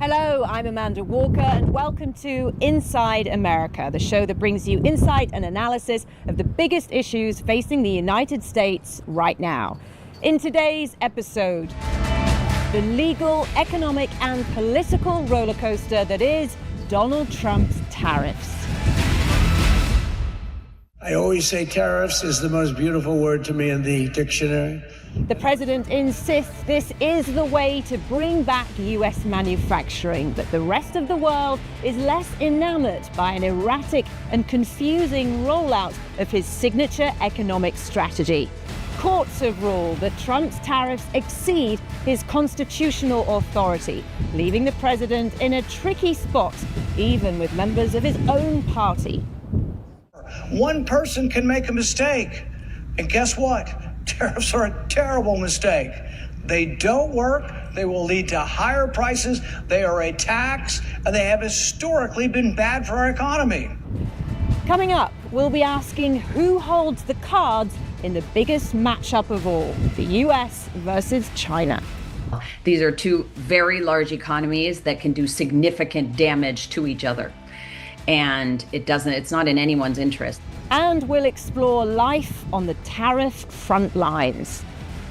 Hello, I'm Amanda Walker, and welcome to Inside America, the show that brings you insight and analysis of the biggest issues facing the United States right now. In today's episode, the legal, economic, and political roller coaster that is Donald Trump's tariffs. I always say tariffs is the most beautiful word to me in the dictionary. The president insists this is the way to bring back US manufacturing, but the rest of the world is less enamored by an erratic and confusing rollout of his signature economic strategy. Courts have ruled that Trump's tariffs exceed his constitutional authority, leaving the president in a tricky spot, even with members of his own party. One person can make a mistake, and guess what? Tariffs are a terrible mistake. They don't work. They will lead to higher prices. They are a tax, and they have historically been bad for our economy. Coming up, we'll be asking who holds the cards in the biggest matchup of all, the US versus China. These are two very large economies that can do significant damage to each other. And it's not in anyone's interest. And we'll explore life on the tariff front lines.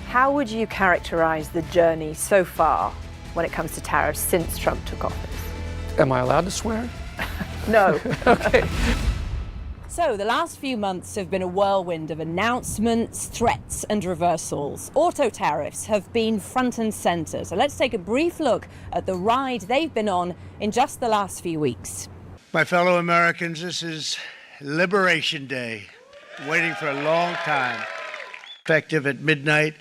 How would you characterize the journey so far when it comes to tariffs since Trump took office? Am I allowed to swear? No. Okay. So the last few months have been a whirlwind of announcements, threats, and reversals. Auto tariffs have been front and center. So let's take a brief look at the ride they've been on in just the last few weeks. My fellow Americans, this is Liberation Day, waiting for a long time. Effective at midnight,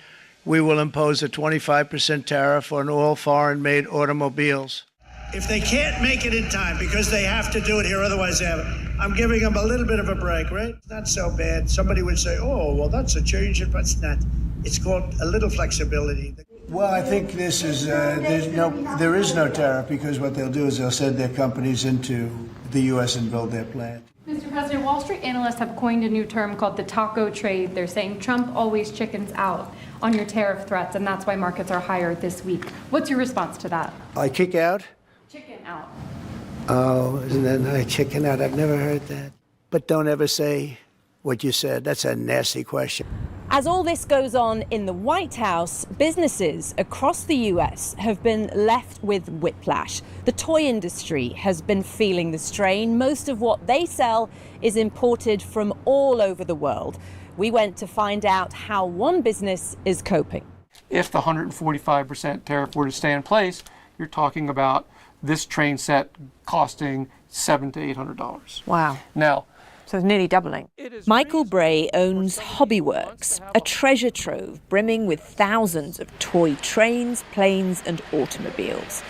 we will impose a 25% tariff on all foreign-made automobiles. If they can't make it in time because they have to do it here, otherwise they haven't, I'm giving them a little bit of a break, right? Not so bad. Somebody would say, oh, well, that's a change, but it's not. It's called a little flexibility. Well, I think this is, there is no tariff because what they'll do is they'll send their companies into the U.S. and build their plant. Mr. President, Wall Street analysts have coined a new term called the taco trade. They're saying Trump always chickens out on your tariff threats, and that's why markets are higher this week. What's your response to that? I kick out? Chicken out. Oh, isn't that nice? Chicken out. I've never heard that. But don't ever say what you said. That's a nasty question. As all this goes on in the White House, businesses across the US have been left with whiplash. The toy industry has been feeling the strain. Most of what they sell is imported from all over the world. We went to find out how one business is coping. If the 145% tariff were to stay in place, you're talking about this train set costing $700 to $800. Wow. Now, so it's nearly doubling. Michael Bray owns Hobbyworks, a treasure trove brimming with thousands of toy trains, planes, and automobiles.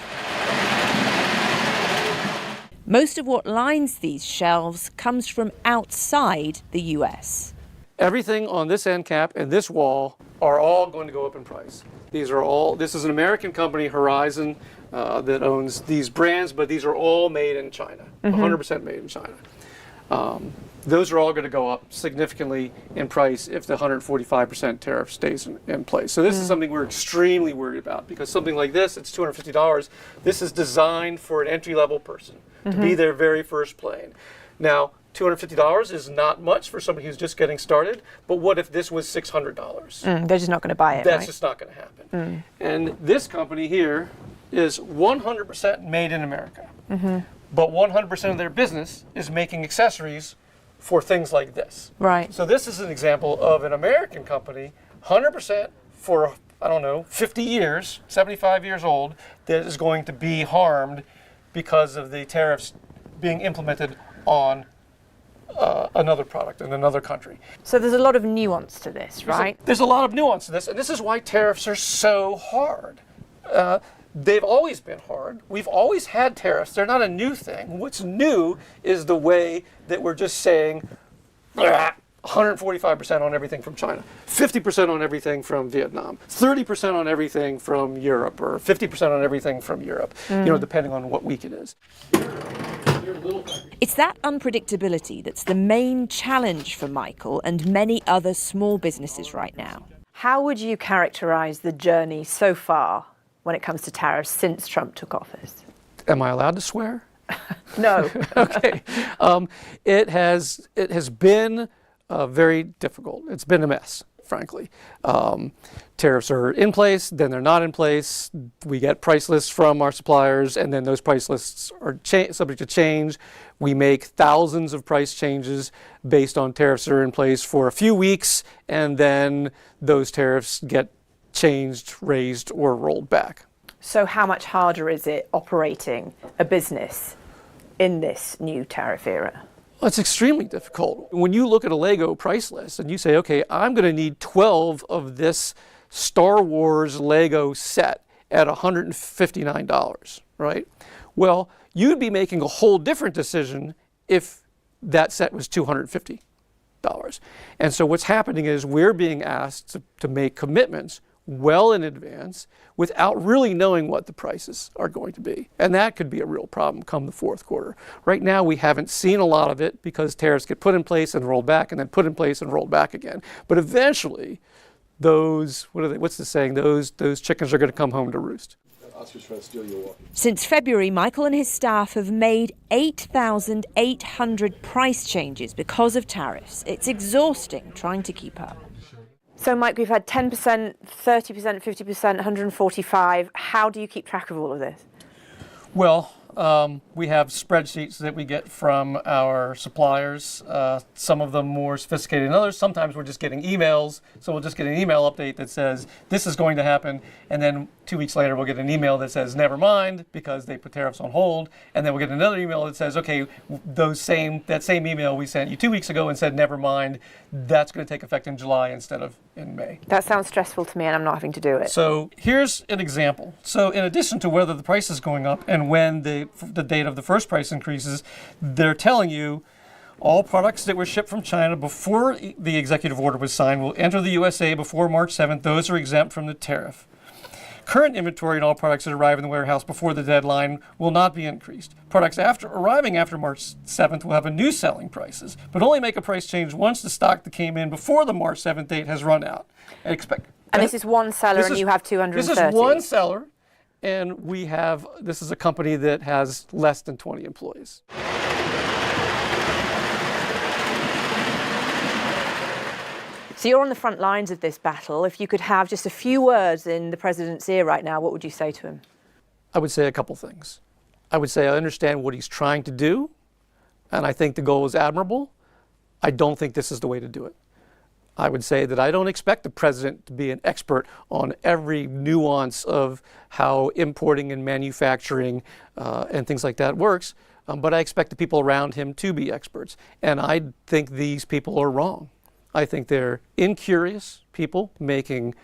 Most of what lines these shelves comes from outside the US. everything on this end cap and this wall are all going to go up in price. This is an American company, Horizon, that owns these brands, but these are all made in China, 100% made in China. Those are all going to go up significantly in price if the 145% tariff stays in place. So this is something we're extremely worried about, because something like this, it's $250. This is designed for an entry-level person to be their very first plane. Now, $250 is not much for somebody who's just getting started, but what if this was $600? They're just not going to buy it, That's right? just not going to happen. And this company here is 100% made in America, but 100% of their business is making accessories for things like this. Right. So this is an example of an American company, 100% for, 50 years, 75 years old, that is going to be harmed because of the tariffs being implemented on another product in another country. So there's a lot of nuance to this, right? There's a lot of nuance to this, and this is why tariffs are so hard. They've always been hard. We've always had tariffs. They're not a new thing. What's new is the way that we're just saying 145% on everything from China, 50% on everything from Vietnam, 30% on everything from Europe, or 50% on everything from Europe, depending on what week it is. It's that unpredictability that's the main challenge for Michael and many other small businesses right now. How would you characterize the journey so far when it comes to tariffs since Trump took office? Am I allowed to swear? No. Okay. It has been very difficult. It's been a mess, frankly. Tariffs are in place, then they're not in place. We get price lists from our suppliers, and then those price lists are subject to change. We make thousands of price changes based on tariffs that are in place for a few weeks, and then those tariffs get changed, raised, or rolled back. So how much harder is it operating a business in this new tariff era? Well, it's extremely difficult. When you look at a Lego price list and you say, okay, I'm going to need 12 of this Star Wars Lego set at $159, right? Well, you'd be making a whole different decision if that set was $250. And so what's happening is we're being asked to make commitments well in advance without really knowing what the prices are going to be. And that could be a real problem come the fourth quarter. Right now, we haven't seen a lot of it because tariffs get put in place and rolled back and then put in place and rolled back again. But eventually, those, what's the saying? Those chickens are going to come home to roost. Since February, Michael and his staff have made 8,800 price changes because of tariffs. It's exhausting trying to keep up. So, Mike, we've had 10%, 30%, 50%, 145. How do you keep track of all of this? Well, we have spreadsheets that we get from our suppliers, some of them more sophisticated than others. Sometimes we're just getting emails, so we'll just get an email update that says this is going to happen, and then 2 weeks later we'll get an email that says never mind because they put tariffs on hold, and then we'll get another email that says, okay, that same email we sent you 2 weeks ago and said never mind, that's going to take effect in July instead of in May. That sounds stressful to me, and I'm not having to do it. So here's an example. So in addition to whether the price is going up and when the date of the first price increases, they're telling you all products that were shipped from China before the executive order was signed will enter the USA before March 7th. Those are exempt from the tariff. Current inventory and all products that arrive in the warehouse before the deadline will not be increased. Products arriving after March 7th will have a new selling prices, but only make a price change once the stock that came in before the March 7th date has run out. And this is one seller and you have 230? This is one seller, and this is a company that has less than 20 employees. So you're on the front lines of this battle. If you could have just a few words in the president's ear right now, what would you say to him? I would say a couple things. I would say I understand what he's trying to do, and I think the goal is admirable. I don't think this is the way to do it. I would say that I don't expect the president to be an expert on every nuance of how importing and manufacturing and things like that works, but I expect the people around him to be experts. And I think these people are wrong. I think they're incurious people making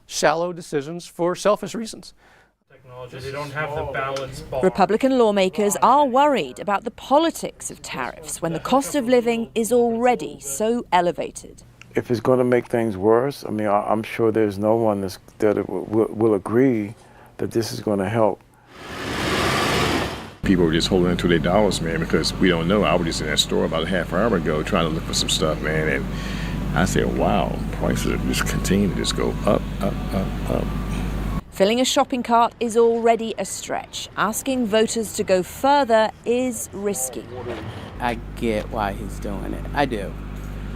shallow decisions for selfish reasons. They don't have the balance bar. Republican lawmakers are worried about the politics of tariffs when the cost of living is already so elevated. If it's going to make things worse, I mean, I'm sure there's no one that will agree that this is going to help. People are just holding onto their dollars, man, because we don't know. I was just in that store about a half hour ago trying to look for some stuff, man, and I said, wow, prices are just continue to just go up, up, up, up. Filling a shopping cart is already a stretch. Asking voters to go further is risky. I get why he's doing it. I do.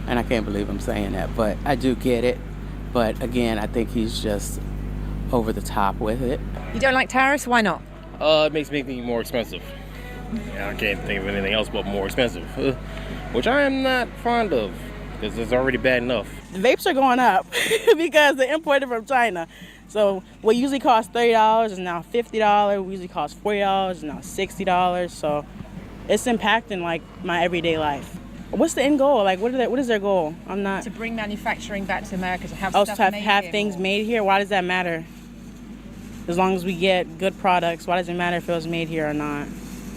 And I can't believe I'm saying that, but I do get it. But again, I think he's just over the top with it. You don't like tariffs? Why not? It makes me think more expensive. Yeah, I can't think of anything else but more expensive, which I am not fond of because it's already bad enough. The vapes are going up because they're imported from China. So what usually costs $30 is now $50. What usually costs $40 is now $60. So it's impacting like my everyday life. What's the end goal? Like, what is their goal? I'm not. To bring manufacturing back to America, to have stuff made here. Have things made here. Why does that matter? As long as we get good products, why does it matter if it was made here or not?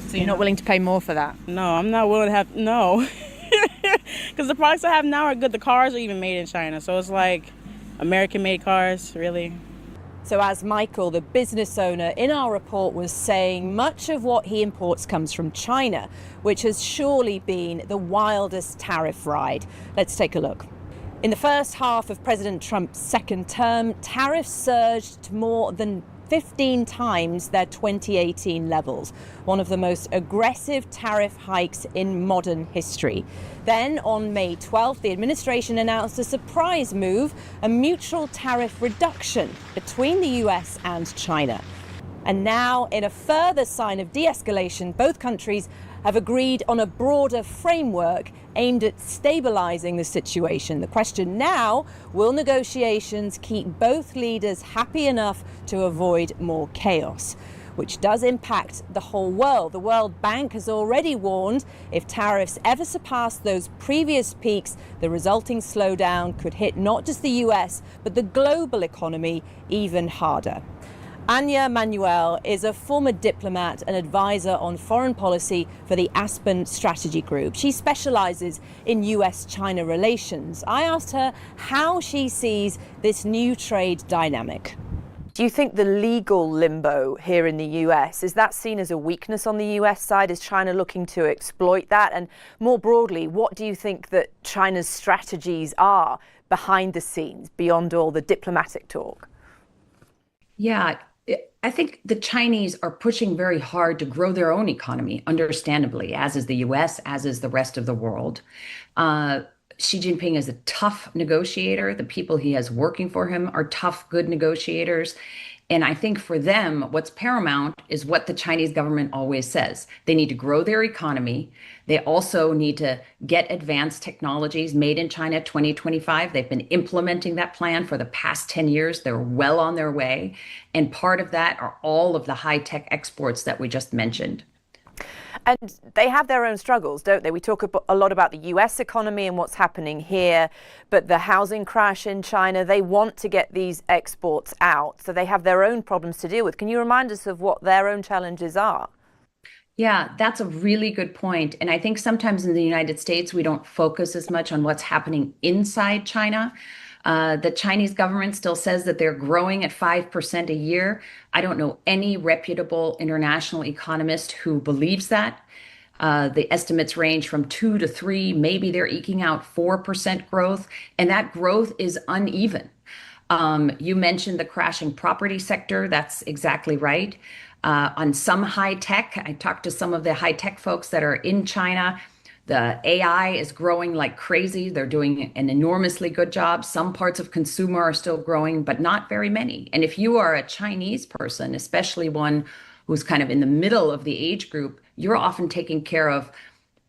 So you're not willing to pay more for that? No, I'm not willing to have, no. Because the products I have now are good. The cars are even made in China. So it's like American-made cars, really. So as Michael, the business owner in our report, was saying, much of what he imports comes from China, which has surely been the wildest tariff ride. Let's take a look. In the first half of President Trump's second term, tariffs surged to more than 15 times their 2018 levels, one of the most aggressive tariff hikes in modern history. Then, on May 12th, the administration announced a surprise move, a mutual tariff reduction between the US and China. And now, in a further sign of de-escalation, both countries have agreed on a broader framework aimed at stabilizing the situation. The question now, will negotiations keep both leaders happy enough to avoid more chaos? Which does impact the whole world. The World Bank has already warned if tariffs ever surpass those previous peaks, the resulting slowdown could hit not just the US, but the global economy even harder. Anja Manuel is a former diplomat and advisor on foreign policy for the Aspen Strategy Group. She specializes in US-China relations. I asked her how she sees this new trade dynamic. Do you think the legal limbo here in the US, is that seen as a weakness on the US side? Is China looking to exploit that? And more broadly, what do you think that China's strategies are behind the scenes, beyond all the diplomatic talk? Yeah, I think the Chinese are pushing very hard to grow their own economy, understandably, as is the US, as is the rest of the world. Xi Jinping is a tough negotiator. The people he has working for him are tough, good negotiators. And I think for them, what's paramount is what the Chinese government always says. They need to grow their economy. They also need to get advanced technologies made in China 2025. They've been implementing that plan for the past 10 years. They're well on their way. And part of that are all of the high-tech exports that we just mentioned. And they have their own struggles, don't they? We talk a lot about the US economy and what's happening here, but the housing crash in China, they want to get these exports out. So they have their own problems to deal with. Can you remind us of what their own challenges are? Yeah, that's a really good point. And I think sometimes in the United States, we don't focus as much on what's happening inside China. The Chinese government still says that they're growing at 5% a year. I don't know any reputable international economist who believes that. The estimates range from 2 to 3, maybe they're eking out 4% growth, and that growth is uneven. You mentioned the crashing property sector. That's exactly right. On some high tech, I talked to some of the high tech folks that are in China. The AI is growing like crazy. They're doing an enormously good job. Some parts of consumer are still growing, but not very many. And if you are a Chinese person, especially one who's kind of in the middle of the age group, you're often taking care of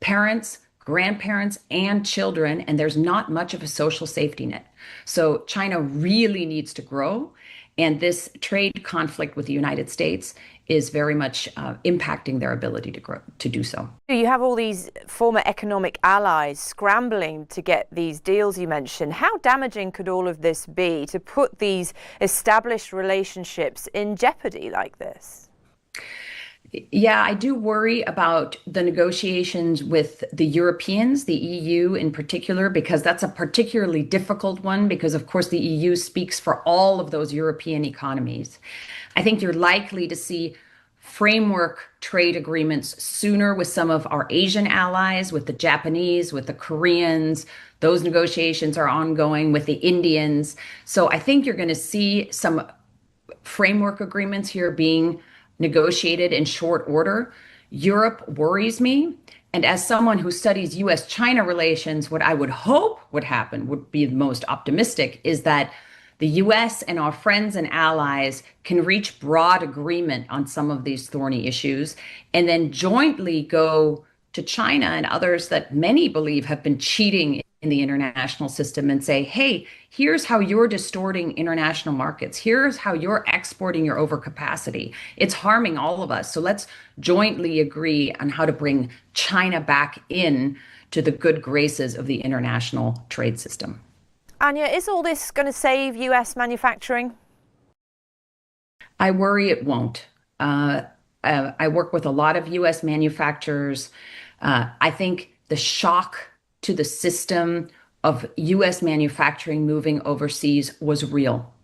parents, grandparents, and children, and there's not much of a social safety net. So China really needs to grow. And this trade conflict with the United States is very much impacting their ability to grow, to do so. You have all these former economic allies scrambling to get these deals you mentioned. How damaging could all of this be to put these established relationships in jeopardy like this? Yeah, I do worry about the negotiations with the Europeans, the EU in particular, because that's a particularly difficult one because, of course, the EU speaks for all of those European economies. I think you're likely to see framework trade agreements sooner with some of our Asian allies, with the Japanese, with the Koreans. Those negotiations are ongoing with the Indians. So I think you're going to see some framework agreements here being negotiated in short order. Europe worries me. And as someone who studies US-China relations, what I would hope would happen, would be the most optimistic, is that the US and our friends and allies can reach broad agreement on some of these thorny issues and then jointly go to China and others that many believe have been cheating in the international system and say, hey, here's how you're distorting international markets. Here's how you're exporting your overcapacity. It's harming all of us. So let's jointly agree on how to bring China back in to the good graces of the international trade system. Anja, is all this going to save US manufacturing? I worry it won't. I work with a lot of US manufacturers. I think the shock to the system of US manufacturing moving overseas was real.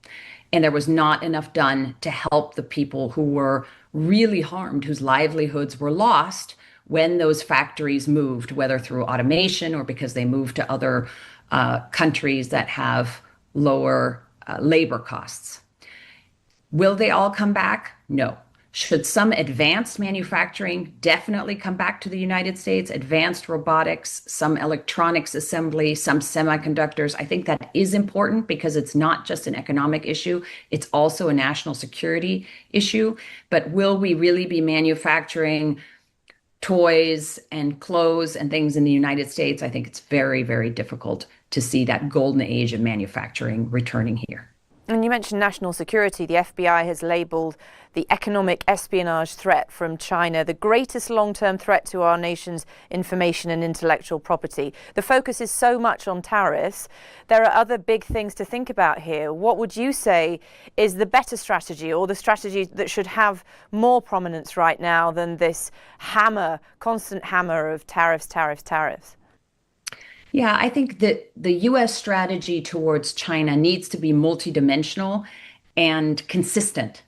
And there was not enough done to help the people who were really harmed, whose livelihoods were lost when those factories moved, whether through automation or because they moved to other countries that have lower labor costs. Will they all come back? No. Should some advanced manufacturing definitely come back to the United States? Advanced robotics, some electronics assembly, some semiconductors. I think that is important because it's not just an economic issue, it's also a national security issue. But will we really be manufacturing toys and clothes and things in the United States? I think it's very, very difficult to see that golden age of manufacturing returning here. And you mentioned national security. The FBI has labelled the economic espionage threat from China the greatest long-term threat to our nation's information and intellectual property. The focus is so much on tariffs. There are other big things to think about here. What would you say is the better strategy, or the strategy that should have more prominence right now than this constant hammer of tariffs, tariffs, tariffs? Yeah, I think that the US strategy towards China needs to be multidimensional and consistent.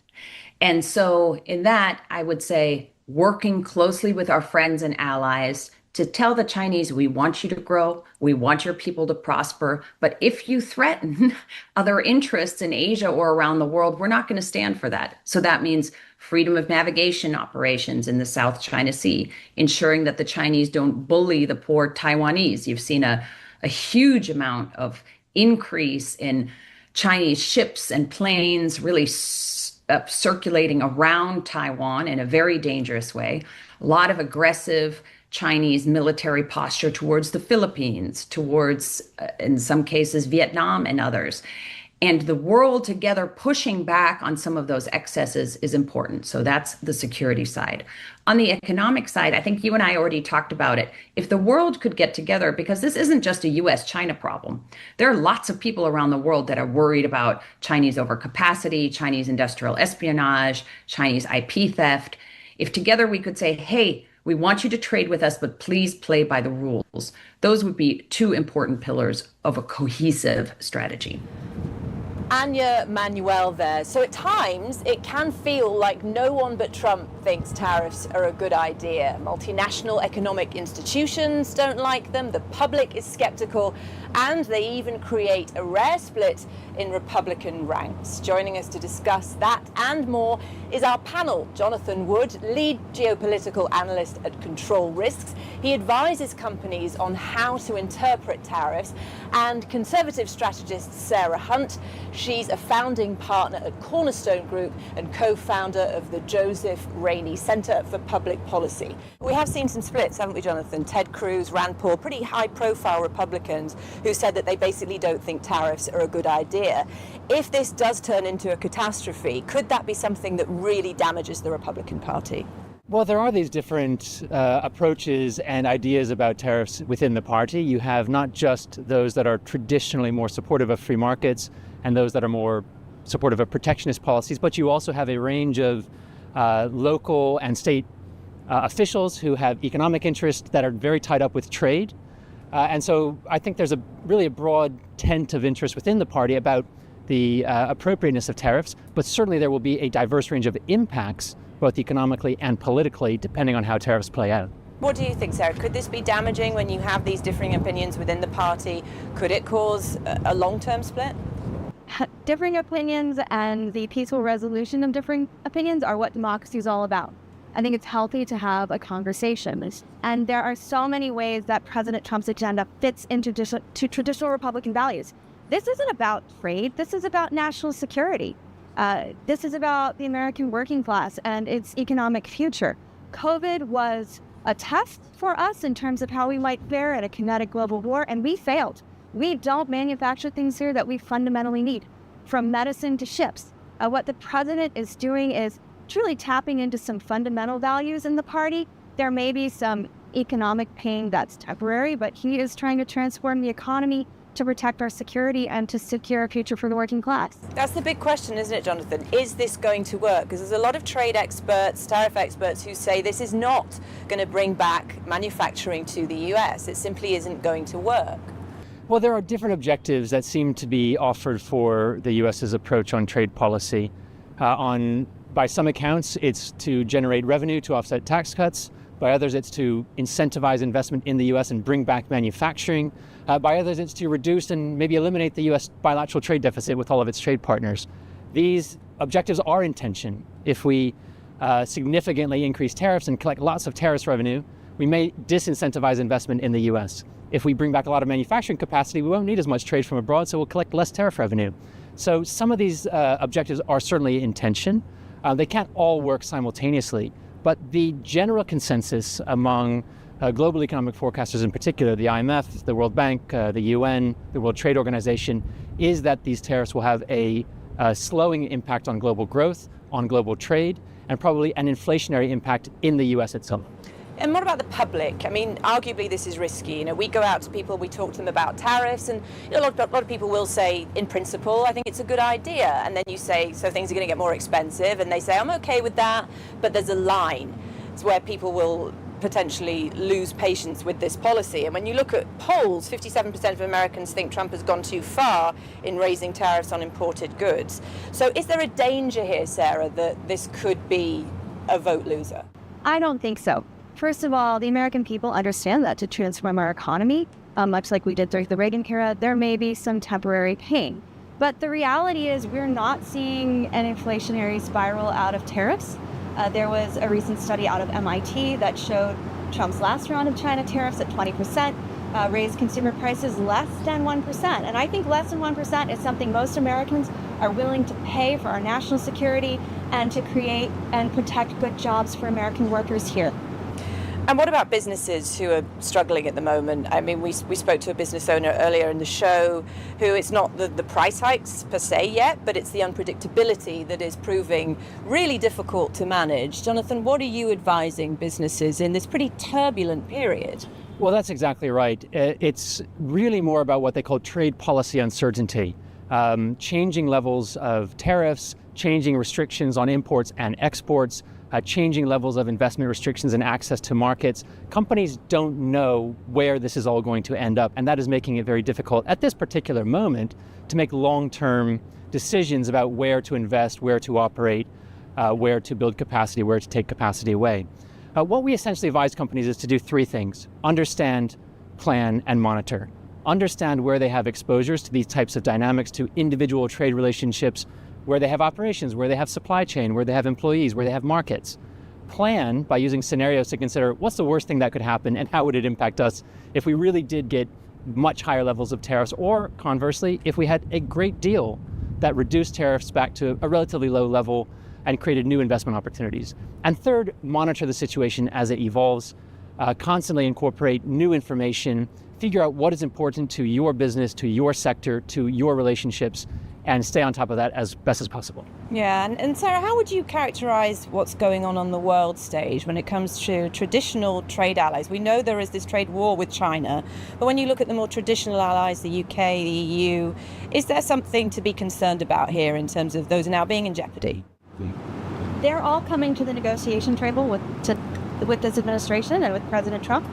And so, in that, I would say working closely with our friends and allies to tell the Chinese, we want you to grow, we want your people to prosper, but if you threaten other interests in Asia or around the world, we're not going to stand for that. So that means freedom of navigation operations in the South China Sea, ensuring that the Chinese don't bully the poor Taiwanese. You've seen a huge amount of increase in Chinese ships and planes really circulating around Taiwan in a very dangerous way. A lot of aggressive Chinese military posture towards the Philippines, towards, in some cases, Vietnam and others. And the world together pushing back on some of those excesses is important. So that's the security side. On the economic side, I think you and I already talked about it. If the world could get together, because this isn't just a US-China problem. There are lots of people around the world that are worried about Chinese overcapacity, Chinese industrial espionage, Chinese IP theft. If together we could say, hey, we want you to trade with us, but please play by the rules. Those would be two important pillars of a cohesive strategy. Anja Manuel there. So at times it can feel like no one but Trump thinks tariffs are a good idea. Multinational economic institutions don't like them, the public is skeptical, and they even create a rare split in Republican ranks. Joining us to discuss that and more is our panel. Jonathan Wood, lead geopolitical analyst at Control Risks. He advises companies on how to interpret tariffs, and conservative strategist Sarah Hunt. She's a founding partner at Cornerstone Group and co-founder of the Joseph Rainey Center for Public Policy. We have seen some splits, haven't we, Jonathan? Ted Cruz, Rand Paul, pretty high-profile Republicans who said that they basically don't think tariffs are a good idea. If this does turn into a catastrophe, could that be something that really damages the Republican Party? Well, there are these different approaches and ideas about tariffs within the party. You have not just those that are traditionally more supportive of free markets and those that are more supportive of protectionist policies, but you also have a range of local and state officials who have economic interests that are very tied up with trade. And so I think there's really a broad tent of interest within the party about the appropriateness of tariffs, but certainly there will be a diverse range of impacts, both economically and politically, depending on how tariffs play out. What do you think, Sarah? Could this be damaging when you have these differing opinions within the party? Could it cause a long-term split? Differing opinions and the peaceful resolution of differing opinions are what democracy is all about. I think it's healthy to have a conversation. And there are so many ways that President Trump's agenda fits into traditional Republican values. This isn't about trade. This is about national security. This is about the American working class and its economic future. COVID was a test for us in terms of how we might fare in a kinetic global war, and we failed. We don't manufacture things here that we fundamentally need, from medicine to ships. What the president is doing is truly tapping into some fundamental values in the party. There may be some economic pain that's temporary, but he is trying to transform the economy to protect our security and to secure a future for the working class. That's the big question, isn't it, Jonathan? Is this going to work? Because there's a lot of trade experts, tariff experts, who say this is not going to bring back manufacturing to the US. It simply isn't going to work. Well, there are different objectives that seem to be offered for the US's approach on trade policy. By some accounts, it's to generate revenue to offset tax cuts. By others, it's to incentivize investment in the U.S. and bring back manufacturing. By others, it's to reduce and maybe eliminate the U.S. bilateral trade deficit with all of its trade partners. These objectives are in tension. If we significantly increase tariffs and collect lots of tariffs revenue, we may disincentivize investment in the US. If we bring back a lot of manufacturing capacity, we won't need as much trade from abroad, so we'll collect less tariff revenue. So some of these objectives are certainly in tension. They can't all work simultaneously, but the general consensus among global economic forecasters in particular, the IMF, the World Bank, the UN, the World Trade Organization, is that these tariffs will have a slowing impact on global growth, on global trade, and probably an inflationary impact in the US itself. And what about the public? I mean, arguably this is risky. You know, we go out to people, we talk to them about tariffs, and a lot of people will say, in principle, I think it's a good idea. And then you say, so things are going to get more expensive, and they say, I'm okay with that, but there's a line. It's where people will potentially lose patience with this policy. And when you look at polls, 57% of Americans think Trump has gone too far in raising tariffs on imported goods. So is there a danger here, Sarah, that this could be a vote loser? I don't think so. First of all, the American people understand that to transform our economy, much like we did during the Reagan era, there may be some temporary pain. But the reality is we're not seeing an inflationary spiral out of tariffs. There was a recent study out of MIT that showed Trump's last round of China tariffs at 20% raised consumer prices less than 1%. And I think less than 1% is something most Americans are willing to pay for our national security and to create and protect good jobs for American workers here. And what about businesses who are struggling at the moment? I mean, we spoke to a business owner earlier in the show who it's not the price hikes per se yet, but it's the unpredictability that is proving really difficult to manage. Jonathan, what are you advising businesses in this pretty turbulent period? Well, that's exactly right. It's really more about what they call trade policy uncertainty. Changing levels of tariffs, changing restrictions on imports and exports, changing levels of investment restrictions and access to markets. Companies don't know where this is all going to end up, and that is making it very difficult at this particular moment to make long-term decisions about where to invest, where to operate, where to build capacity, where to take capacity away. What we essentially advise companies is to do three things: understand, plan, and monitor. Understand where they have exposures to these types of dynamics, to individual trade relationships, where they have operations, where they have supply chain, where they have employees, where they have markets. Plan by using scenarios to consider what's the worst thing that could happen and how would it impact us if we really did get much higher levels of tariffs, or conversely, if we had a great deal that reduced tariffs back to a relatively low level and created new investment opportunities. And third, monitor the situation as it evolves, constantly incorporate new information, figure out what is important to your business, to your sector, to your relationships, and stay on top of that as best as possible. Yeah, and Sarah, how would you characterize what's going on the world stage when it comes to traditional trade allies? We know there is this trade war with China, but when you look at the more traditional allies, the UK, the EU, is there something to be concerned about here in terms of those now being in jeopardy? They're all coming to the negotiation table with this administration and with President Trump.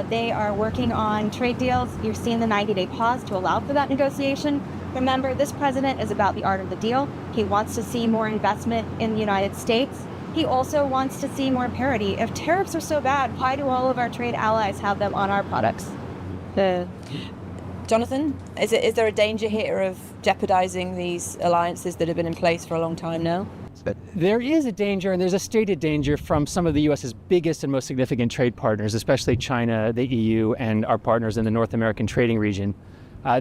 They are working on trade deals. You're seeing the 90-day pause to allow for that negotiation. Remember, this president is about the art of the deal. He wants to see more investment in the United States. He also wants to see more parity. If tariffs are so bad, why do all of our trade allies have them on our products? Jonathan, is there a danger here of jeopardizing these alliances that have been in place for a long time now? There is a danger, and there's a stated danger from some of the U.S.'s biggest and most significant trade partners, especially China, the EU, and our partners in the North American trading region.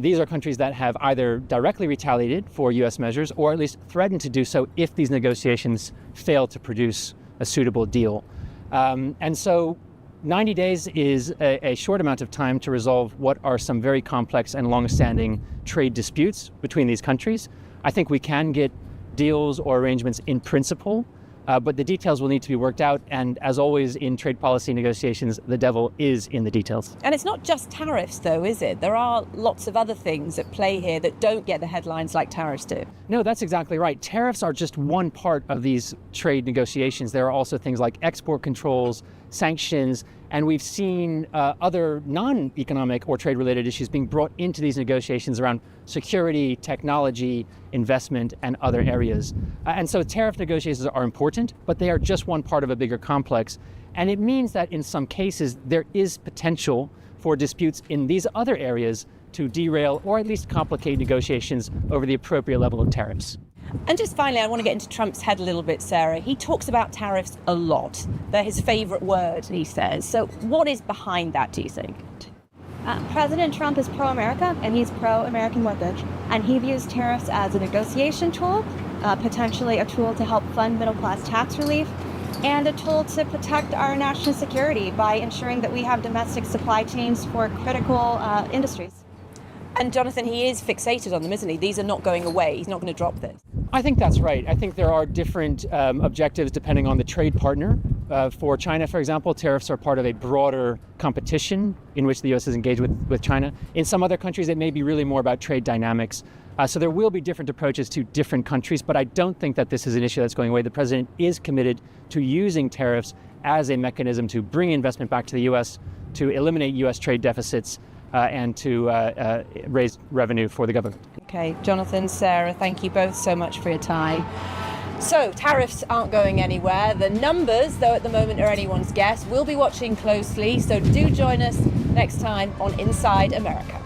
These are countries that have either directly retaliated for U.S. measures or at least threatened to do so if these negotiations fail to produce a suitable deal. And so 90 days is a short amount of time to resolve what are some very complex and long-standing trade disputes between these countries. I think we can get deals or arrangements in principle, but the details will need to be worked out. And as always in trade policy negotiations, the devil is in the details. And it's not just tariffs, though, is it? There are lots of other things at play here that don't get the headlines like tariffs do. No, that's exactly right. Tariffs are just one part of these trade negotiations. There are also things like export controls, sanctions, and we've seen other non-economic or trade-related issues being brought into these negotiations around security, technology, investment, and other areas. And so tariff negotiations are important, but they are just one part of a bigger complex. And it means that in some cases, there is potential for disputes in these other areas to derail or at least complicate negotiations over the appropriate level of tariffs. And just finally, I want to get into Trump's head a little bit, Sarah. He talks about tariffs a lot. They're his favorite word, he says. So what is behind that, do you think? President Trump is pro-America and he's pro-American workers. And he views tariffs as a negotiation tool, potentially a tool to help fund middle-class tax relief, and a tool to protect our national security by ensuring that we have domestic supply chains for critical industries. And Jonathan, he is fixated on them, isn't he? These are not going away. He's not going to drop this. I think that's right. I think there are different objectives depending on the trade partner. For China, for example, tariffs are part of a broader competition in which the U.S. is engaged with China. In some other countries, it may be really more about trade dynamics. So there will be different approaches to different countries, but I don't think that this is an issue that's going away. The president is committed to using tariffs as a mechanism to bring investment back to the U.S., to eliminate U.S. trade deficits, and to raise revenue for the government. Okay, Jonathan, Sarah, thank you both so much for your time. So, tariffs aren't going anywhere. The numbers, though at the moment are anyone's guess, we'll be watching closely. So do join us next time on Inside America.